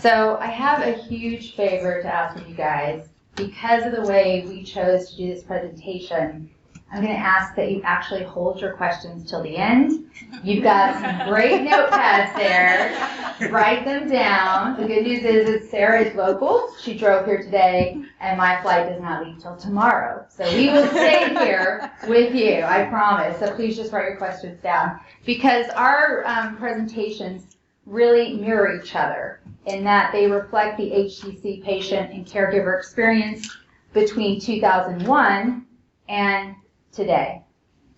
So I have a huge favor to ask of you guys. Because of the way we chose to do this presentation, I'm going to ask that you actually hold your questions till the end. You've got some great notepads there. Write them down. The good news is that Sarah is local. She drove here today, and my flight does not leave till tomorrow. So we will stay here with you, I promise. So please just write your questions down. Because our presentations really mirror each other in that they reflect the HCC patient and caregiver experience between 2001 and today,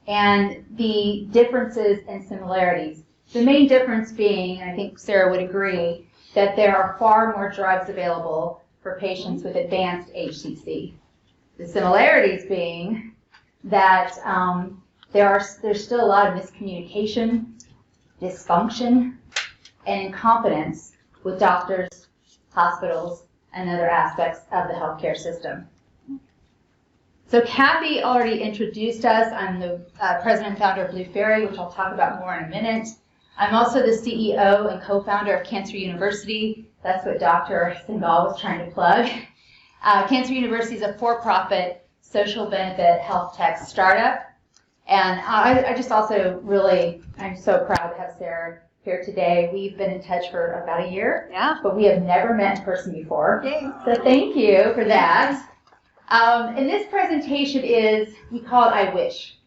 and the differences and similarities. The main difference being, and I think Sarah would agree, that there are far more drugs available for patients with advanced HCC. The similarities being that there's still a lot of miscommunication, dysfunction, and incompetence with doctors, hospitals, and other aspects of the healthcare system. So Kathy already introduced us. I'm the president and founder of Blue Fairy, which I'll talk about more in a minute. I'm also the CEO and co-founder of Cancer University. That's what Dr. Singhal was trying to plug. Cancer University is a for-profit social benefit health tech startup. And I just also really, I'm so proud to have Sarah here today. We've been in touch for about a year, but we have never met in person before. So thank you for that. And this presentation is, we call it I Wish.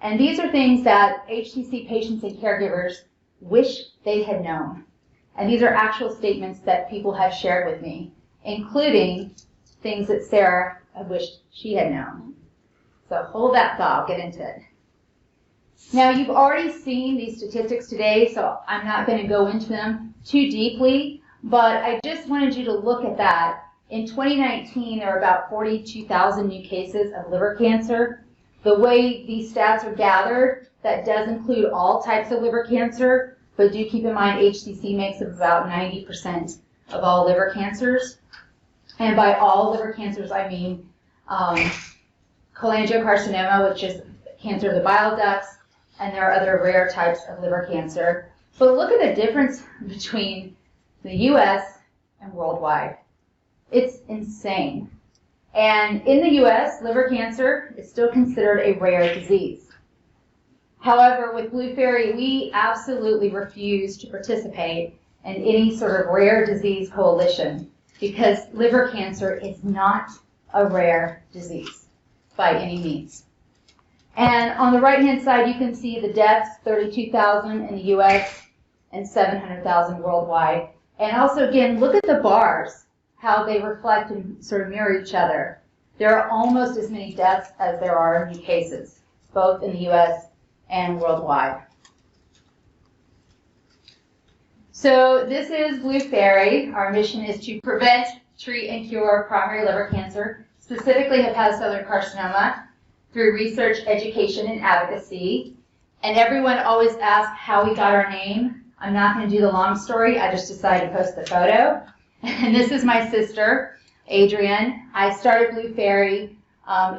And these are things that HCC patients and caregivers wish they had known. And these are actual statements that people have shared with me, including things that Sarah wished she had known. So hold that thought, I'll get into it. Now, you've already seen these statistics today, so I'm not going to go into them too deeply, but I just wanted you to look at that. In 2019, there were about 42,000 new cases of liver cancer. The way these stats are gathered, that does include all types of liver cancer, but do keep in mind HCC makes up about 90% of all liver cancers. And by all liver cancers, I mean cholangiocarcinoma, which is cancer of the bile ducts, and there are other rare types of liver cancer. But look at the difference between the US and worldwide. It's insane. And in the US, liver cancer is still considered a rare disease. However, with Blue Fairy, we absolutely refuse to participate in any sort of rare disease coalition because liver cancer is not a rare disease by any means. And on the right-hand side, you can see the deaths, 32,000 in the US and 700,000 worldwide. And also, again, look at the bars, how they reflect and sort of mirror each other. There are almost as many deaths as there are new cases, both in the US and worldwide. So this is Blue Fairy. Our mission is to prevent, treat, and cure primary liver cancer, specifically hepatocellular carcinoma, through research, education, and advocacy. And everyone always asks how we got our name. I'm not going to do the long story. I just decided to post the photo. And this is my sister, Adrienne. I started Blue Fairy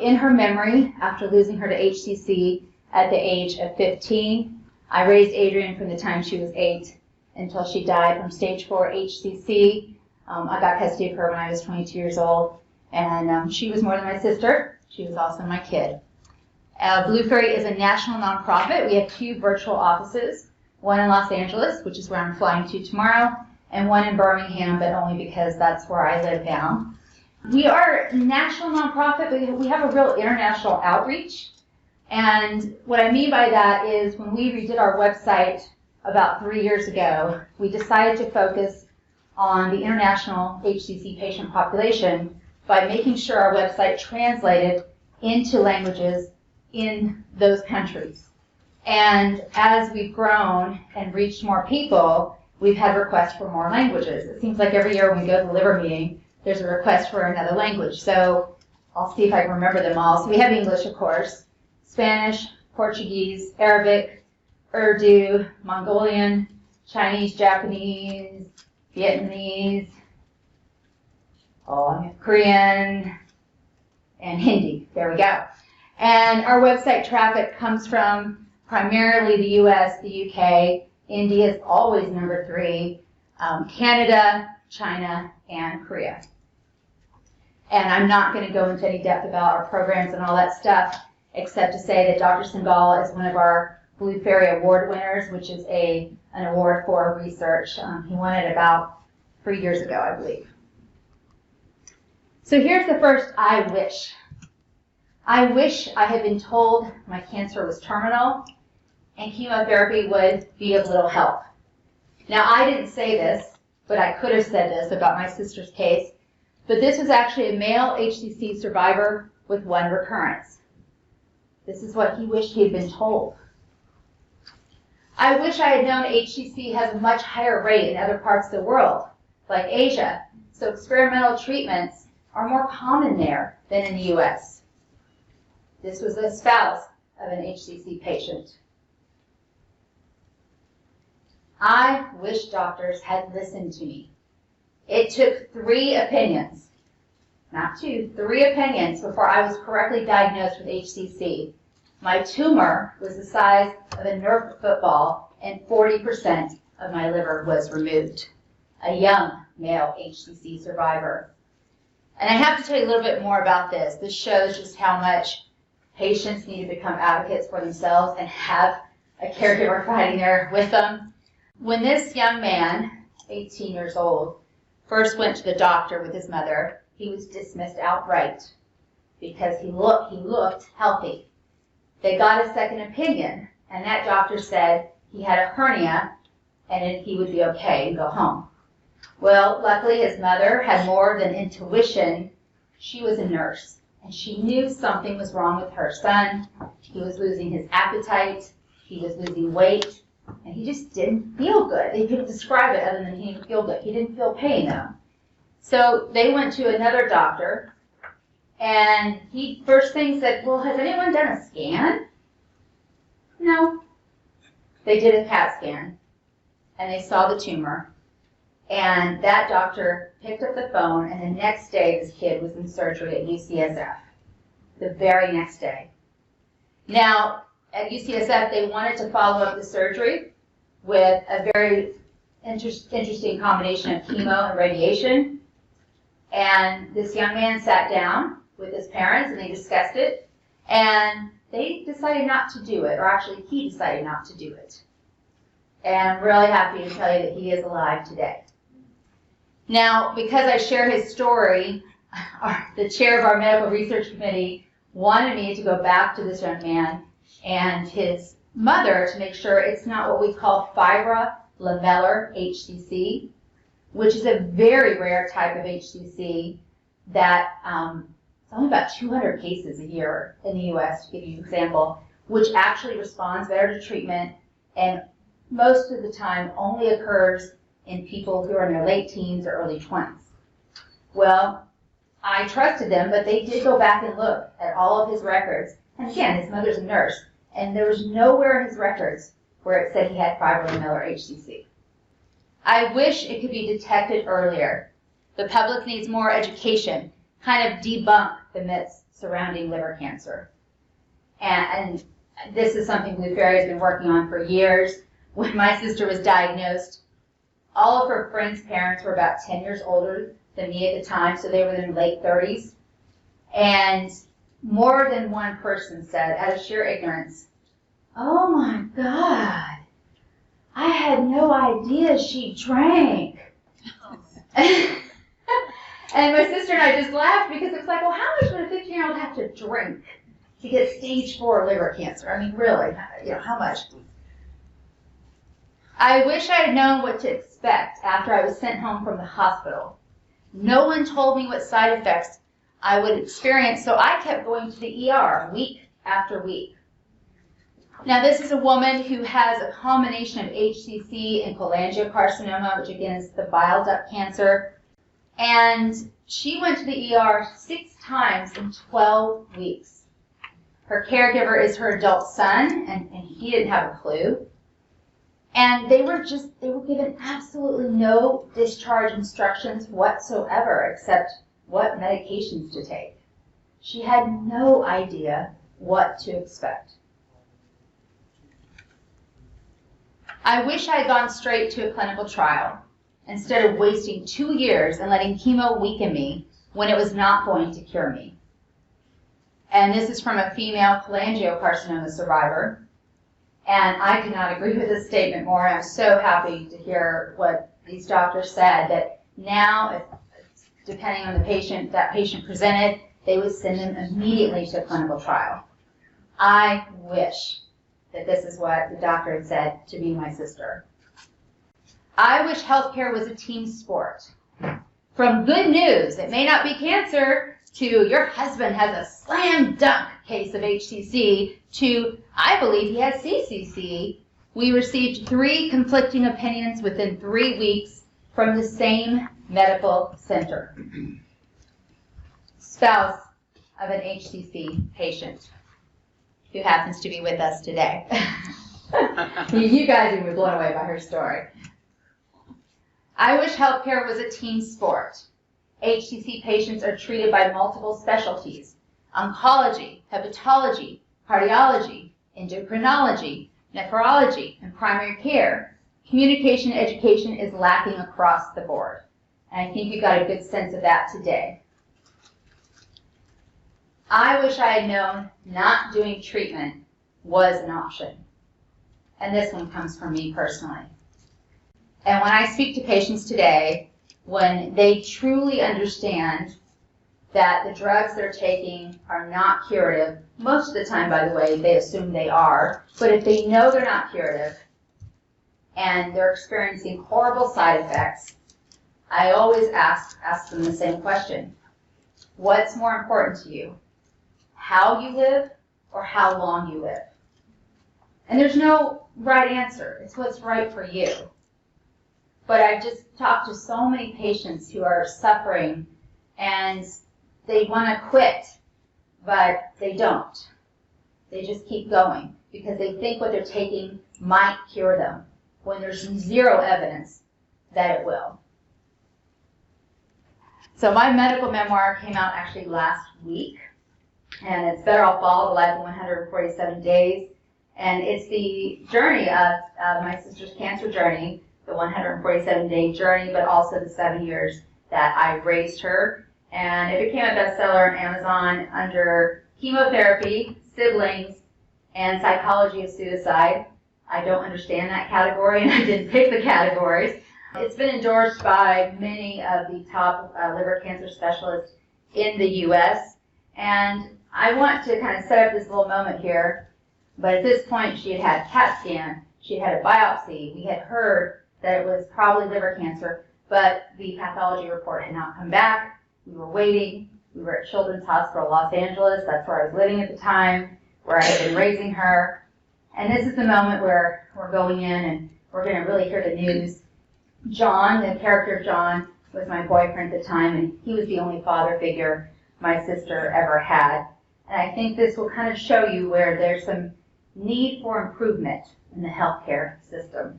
in her memory after losing her to HCC at the age of 15. I raised Adrienne from the time she was 8 until she died from stage 4 HCC. I got custody of her when I was 22 years old. And she was more than my sister. She was also my kid. Blue Fairy is a national nonprofit. We have 2 virtual offices, one in Los Angeles, which is where I'm flying to tomorrow, and one in Birmingham, but only because that's where I live now. We are a national nonprofit, but we have a real international outreach. And what I mean by that is when we redid our website about 3 years ago, we decided to focus on the international HCC patient population by making sure our website translated into languages in those countries. And as we've grown and reached more people, we've had requests for more languages. It seems like every year when we go to the liver meeting, there's a request for another language. So I'll see if I can remember them all. So we have English, of course, Spanish, Portuguese, Arabic, Urdu, Mongolian, Chinese, Japanese, Vietnamese, Korean, and Hindi. There we go. And our website traffic comes from primarily the US, the UK. India is always number 3. Canada, China, and Korea. And I'm not going to go into any depth about our programs and all that stuff, except to say that Dr. Singhal is one of our Blue Fairy Award winners, which is an award for research. He won it about 3 years ago, I believe. So here's the first I wish. I wish I had been told my cancer was terminal and chemotherapy would be of little help. Now, I didn't say this, but I could have said this about my sister's case, but this was actually a male HCC survivor with 1 recurrence. This is what he wished he had been told. I wish I had known HCC has a much higher rate in other parts of the world, like Asia, so experimental treatments are more common there than in the US. This was a spouse of an HCC patient. I wish doctors had listened to me. It took 3 opinions, not 2, 3 opinions before I was correctly diagnosed with HCC. My tumor was the size of a Nerf football and 40% of my liver was removed. A young male HCC survivor. And I have to tell you a little bit more about this. This shows just how much patients need to become advocates for themselves and have a caregiver fighting there with them. When this young man, 18 years old, first went to the doctor with his mother, he was dismissed outright because he looked healthy. They got a second opinion, and that doctor said he had a hernia and he would be okay and go home. Well, luckily his mother had more than intuition. She was a nurse, and she knew something was wrong with her son. He was losing his appetite, he was losing weight, and he just didn't feel good. They couldn't describe it other than he didn't feel good. He didn't feel pain, though. So they went to another doctor, and he first thing said, well, has anyone done a scan? No. They did a CAT scan, and they saw the tumor. And that doctor picked up the phone, and the next day this kid was in surgery at UCSF. The very next day. Now, at UCSF, they wanted to follow up the surgery with a very interesting combination of chemo and radiation. And this young man sat down with his parents, and they discussed it. And they decided not to do it, or actually he decided not to do it. And I'm really happy to tell you that he is alive today. Now, because I share his story, the chair of our medical research committee wanted me to go back to this young man and his mother to make sure it's not what we call fibrolamellar HCC, which is a very rare type of HCC that it's only about 200 cases a year in the US, to give you an example, which actually responds better to treatment and most of the time only occurs in people who are in their late teens or early 20s. Well, I trusted them, but they did go back and look at all of his records. And again, his mother's a nurse, and there was nowhere in his records where it said he had fibrolamellar HCC. I wish it could be detected earlier. The public needs more education, kind of debunk the myths surrounding liver cancer. And this is something Blue Fairy has been working on for years. When my sister was diagnosed, all of her friends' parents were about 10 years older than me at the time, so they were in their late 30s. And more than one person said, out of sheer ignorance, oh my God, I had no idea she drank. And my sister and I just laughed because it's like, well, how much would a 15-year-old have to drink to get stage 4 liver cancer? I mean, really, how much? I wish I had known what to expect after I was sent home from the hospital. No one told me what side effects I would experience, so I kept going to the ER week after week. Now, this is a woman who has a combination of HCC and cholangiocarcinoma, which again is the bile duct cancer. And she went to the ER 6 times in 12 weeks. Her caregiver is her adult son, and he didn't have a clue. And they were given absolutely no discharge instructions whatsoever except what medications to take. She had no idea what to expect. I wish I had gone straight to a clinical trial. instead of wasting 2 years and letting chemo weaken me when it was not going to cure me. And this is from a female cholangiocarcinoma survivor. And I could not agree with this statement more. I'm so happy to hear what these doctors said, that now, if, depending on the patient, that patient presented, they would send them immediately to a clinical trial. I wish that this is what the doctor had said to me and my sister. I wish healthcare was a team sport. From good news, it may not be cancer, to your husband has a slam dunk case of HCC, to I believe he has CCC, we received 3 conflicting opinions within 3 weeks from the same medical center. Spouse of an HCC patient who happens to be with us today. You guys will be blown away by her story. I wish healthcare was a team sport. HCC patients are treated by multiple specialties: oncology, hepatology, cardiology, endocrinology, nephrology, and primary care. Communication and education is lacking across the board. And I think you got a good sense of that today. I wish I had known not doing treatment was an option. And this one comes from me personally. And when I speak to patients today, when they truly understand that the drugs they're taking are not curative, most of the time, by the way, they assume they are, but if they know they're not curative and they're experiencing horrible side effects, I always ask them the same question. What's more important to you? How you live or how long you live? And there's no right answer. It's what's right for you. But I've just talked to so many patients who are suffering and they want to quit, but they don't. They just keep going because they think what they're taking might cure them when there's zero evidence that it will. So my medical memoir came out actually last week, and it's Better All Fall, The Life in 147 Days. And it's the journey of my sister's cancer journey, the 147-day journey, but also the 7 years that I raised her. And it became a bestseller on Amazon under chemotherapy, siblings, and psychology of suicide. I don't understand that category, and I didn't pick the categories. It's been endorsed by many of the top liver cancer specialists in the U.S. And I want to kind of set up this little moment here. But at this point, she had had a CAT scan, she had a biopsy. We had heard that it was probably liver cancer, but the pathology report had not come back. We were waiting. We were at Children's Hospital Los Angeles. That's where I was living at the time, where I had been raising her. And this is the moment where we're going in and we're going to really hear the news. John, the character of John, was my boyfriend at the time, and he was the only father figure my sister ever had. And I think this will kind of show you where there's some need for improvement in the healthcare system.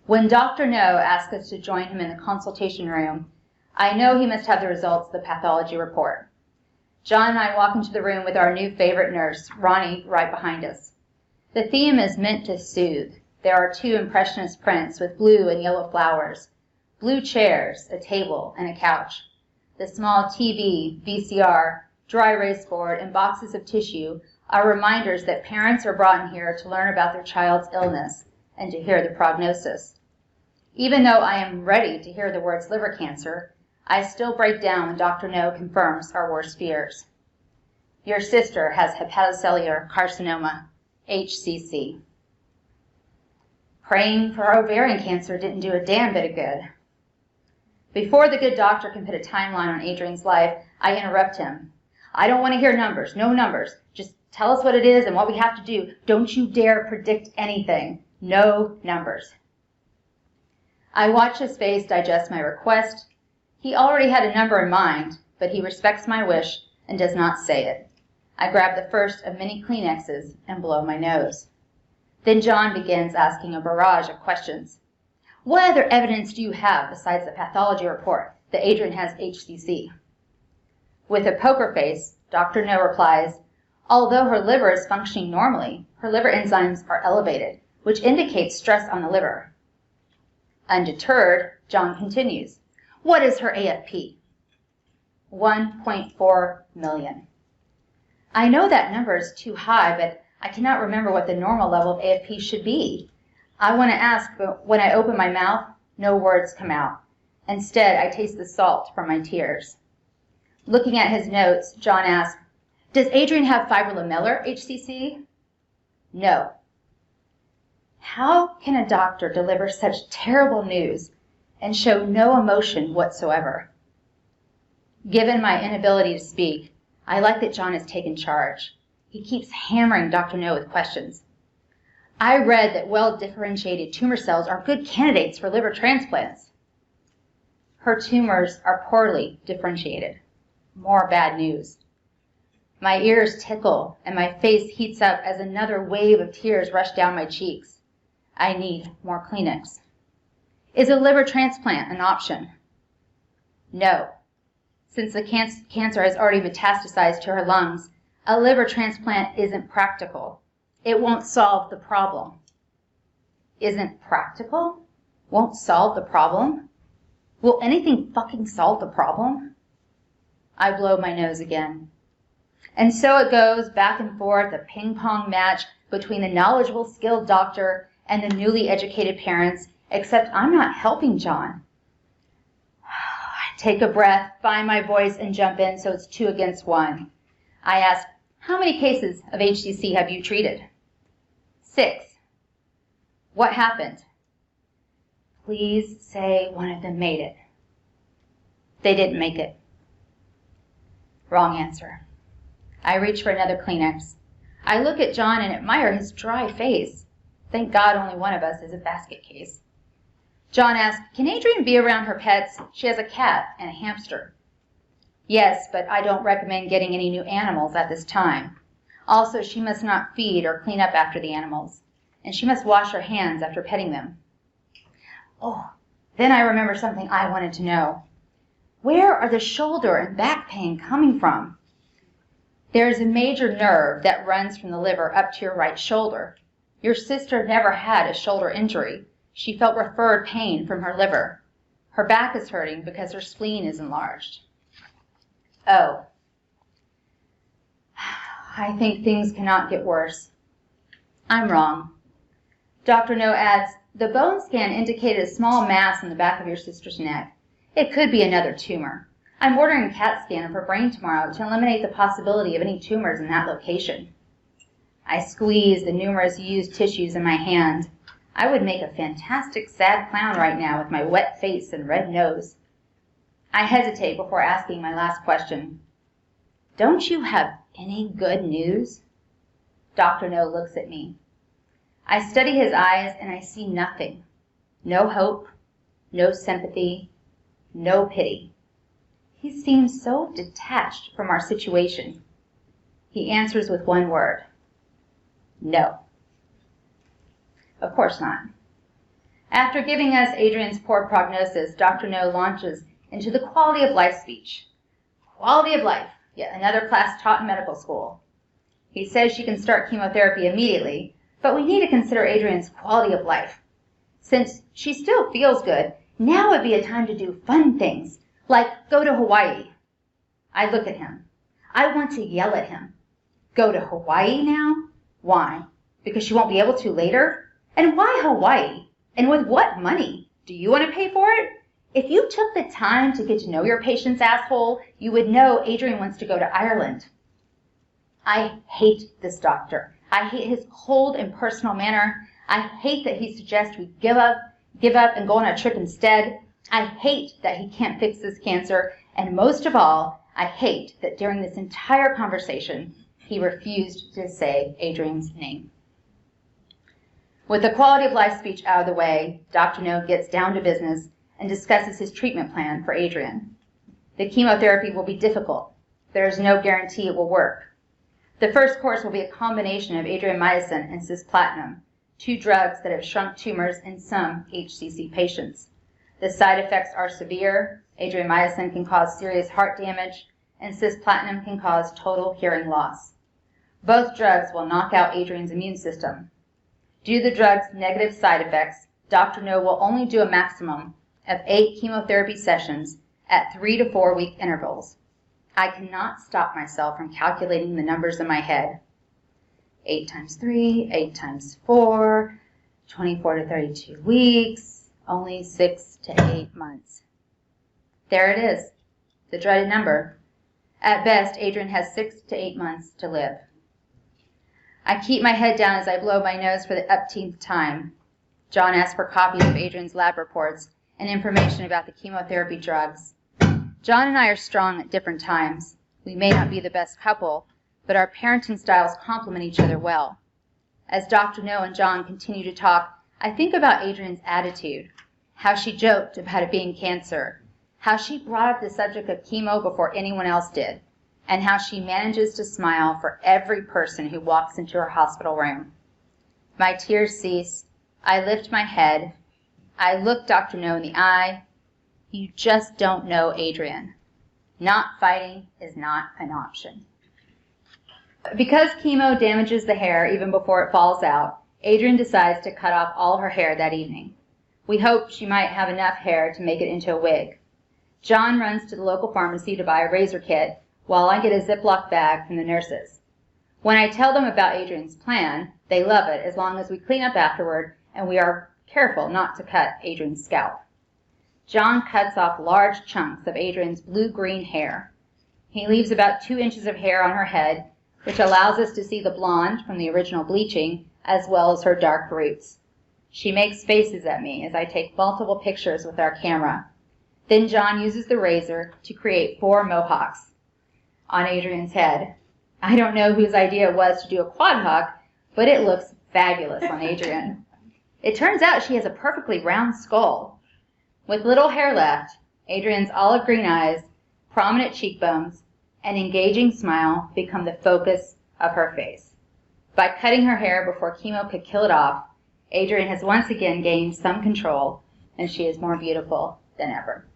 When Dr. No asked us to join him in the consultation room, I know he must have the results of the pathology report. John and I walk into the room with our new favorite nurse, Ronnie, right behind us. The theme is meant to soothe. There are 2 impressionist prints with blue and yellow flowers, blue chairs, a table, and a couch. The small TV, VCR, dry erase board, and boxes of tissue are reminders that parents are brought in here to learn about their child's illness and to hear the prognosis. Even though I am ready to hear the words liver cancer, I still break down when Dr. No confirms our worst fears. Your sister has hepatocellular carcinoma, HCC. Praying for ovarian cancer didn't do a damn bit of good. Before the good doctor can put a timeline on Adrian's life, I interrupt him. I don't want to hear numbers, no numbers. Just tell us what it is and what we have to do. Don't you dare predict anything. No numbers. I watch his face digest my request. He already had a number in mind, but he respects my wish and does not say it. I grab the first of many Kleenexes and blow my nose. Then John begins asking a barrage of questions. What other evidence do you have besides the pathology report that Adrian has HCC? With a poker face, Dr. No replies, although her liver is functioning normally, her liver enzymes are elevated, which indicates stress on the liver. Undeterred, John continues. What is her AFP? 1.4 million. I know that number is too high, but I cannot remember what the normal level of AFP should be. I want to ask, but when I open my mouth, no words come out. Instead, I taste the salt from my tears. Looking at his notes, John asks, does Adrian have fibrolamellar HCC? No. How can a doctor deliver such terrible news and show no emotion whatsoever? Given my inability to speak, I like that John has taken charge. He keeps hammering Dr. No with questions. I read that well-differentiated tumor cells are good candidates for liver transplants. Her tumors are poorly differentiated. More bad news. My ears tickle and my face heats up as another wave of tears rush down my cheeks. I need more Kleenex. Is a liver transplant an option? No. Since the cancer has already metastasized to her lungs, a liver transplant isn't practical. It won't solve the problem. Isn't practical? Won't solve the problem? Will anything fucking solve the problem? I blow my nose again. And so it goes back and forth, a ping-pong match between the knowledgeable, skilled doctor and the newly educated parents, except I'm not helping John. I take a breath, find my voice, and jump in so it's 2 against 1. I ask, how many cases of HCC have you treated? 6. What happened? Please say one of them made it. They didn't make it. Wrong answer. I reach for another Kleenex. I look at John and admire his dry face. Thank God only one of us is a basket case. John asks, can Adrian be around her pets? She has a cat and a hamster. Yes, but I don't recommend getting any new animals at this time. Also, she must not feed or clean up after the animals, and she must wash her hands after petting them. Oh, then I remember something I wanted to know. Where are the shoulder and back pain coming from? There is a major nerve that runs from the liver up to your right shoulder. Your sister never had a shoulder injury. She felt referred pain from her liver. Her back is hurting because her spleen is enlarged. Oh. I think things cannot get worse. I'm wrong. Dr. No adds, the bone scan indicated a small mass in the back of your sister's neck. It could be another tumor. I'm ordering a CAT scan of her brain tomorrow to eliminate the possibility of any tumors in that location. I squeeze the numerous used tissues in my hand. I would make a fantastic sad clown right now with my wet face and red nose. I hesitate before asking my last question. Don't you have any good news? Dr. No looks at me. I study his eyes and I see nothing. No hope, no sympathy, no pity. He seems so detached from our situation. He answers with one word. No. Of course not. After giving us Adrian's poor prognosis, Dr. No launches into the quality of life speech. Quality of life, yet another class taught in medical school. He says she can start chemotherapy immediately, but we need to consider Adrian's quality of life. Since she still feels good, now would be a time to do fun things, like go to Hawaii. I look at him. I want to yell at him. Go to Hawaii now? Why? Because she won't be able to later? And why Hawaii? And with what money? Do you want to pay for it? If you took the time to get to know your patient's asshole, you would know Adrian wants to go to Ireland. I hate this doctor. I hate his cold, impersonal manner. I hate that he suggests we give up and go on a trip instead. I hate that he can't fix this cancer. And most of all, I hate that during this entire conversation, he refused to say Adrian's name. With the quality of life speech out of the way, Dr. No gets down to business and discusses his treatment plan for Adrian. The chemotherapy will be difficult. There is no guarantee it will work. The first course will be a combination of adriamycin and cisplatin, 2 drugs that have shrunk tumors in some HCC patients. The side effects are severe. Adriamycin can cause serious heart damage, and cisplatin can cause total hearing loss. Both drugs will knock out Adrian's immune system. Due to the drug's negative side effects, Dr. No will only do a maximum of 8 chemotherapy sessions at 3 to 4 week intervals. I cannot stop myself from calculating the numbers in my head. 8 times 3, 8 times 4, 24 to 32 weeks, only 6 to 8 months. There it is, the dreaded number. At best, Adrian has 6 to 8 months to live. I keep my head down as I blow my nose for the umpteenth time. John asks for copies of Adrian's lab reports and information about the chemotherapy drugs. John and I are strong at different times. We may not be the best couple, but our parenting styles complement each other well. As Dr. No and John continue to talk, I think about Adrian's attitude, how she joked about it being cancer, how she brought up the subject of chemo before anyone else did, and how she manages to smile for every person who walks into her hospital room. My tears cease. I lift my head. I look Dr. No in the eye. You just don't know Adrian. Not fighting is not an option. Because chemo damages the hair even before it falls out, Adrian decides to cut off all her hair that evening. We hope she might have enough hair to make it into a wig. John runs to the local pharmacy to buy a razor kit, while I get a Ziploc bag from the nurses. When I tell them about Adrian's plan, they love it as long as we clean up afterward and we are careful not to cut Adrian's scalp. John cuts off large chunks of Adrian's blue-green hair. He leaves about 2 inches of hair on her head, which allows us to see the blonde from the original bleaching, as well as her dark roots. She makes faces at me as I take multiple pictures with our camera. Then John uses the razor to create 4 mohawks on Adrian's head. I don't know whose idea it was to do a quad hawk, but it looks fabulous on Adrian. It turns out she has a perfectly round skull. With little hair left, Adrian's olive green eyes, prominent cheekbones, and engaging smile become the focus of her face. By cutting her hair before chemo could kill it off, Adrian has once again gained some control, and she is more beautiful than ever.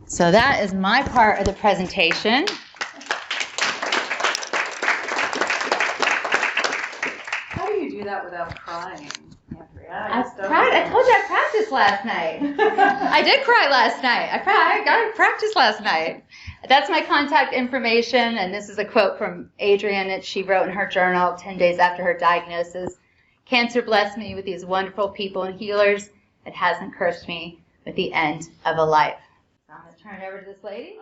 So that is my part of the presentation. How do you do that without crying, Andrea? I told you I practiced last night. I did cry last night. I got to practice last night. That's my contact information, and this is a quote from Adrian that she wrote in her journal 10 days after her diagnosis. Cancer blessed me with these wonderful people and healers. It hasn't cursed me with the end of a life. So I'm going to turn it over to this lady.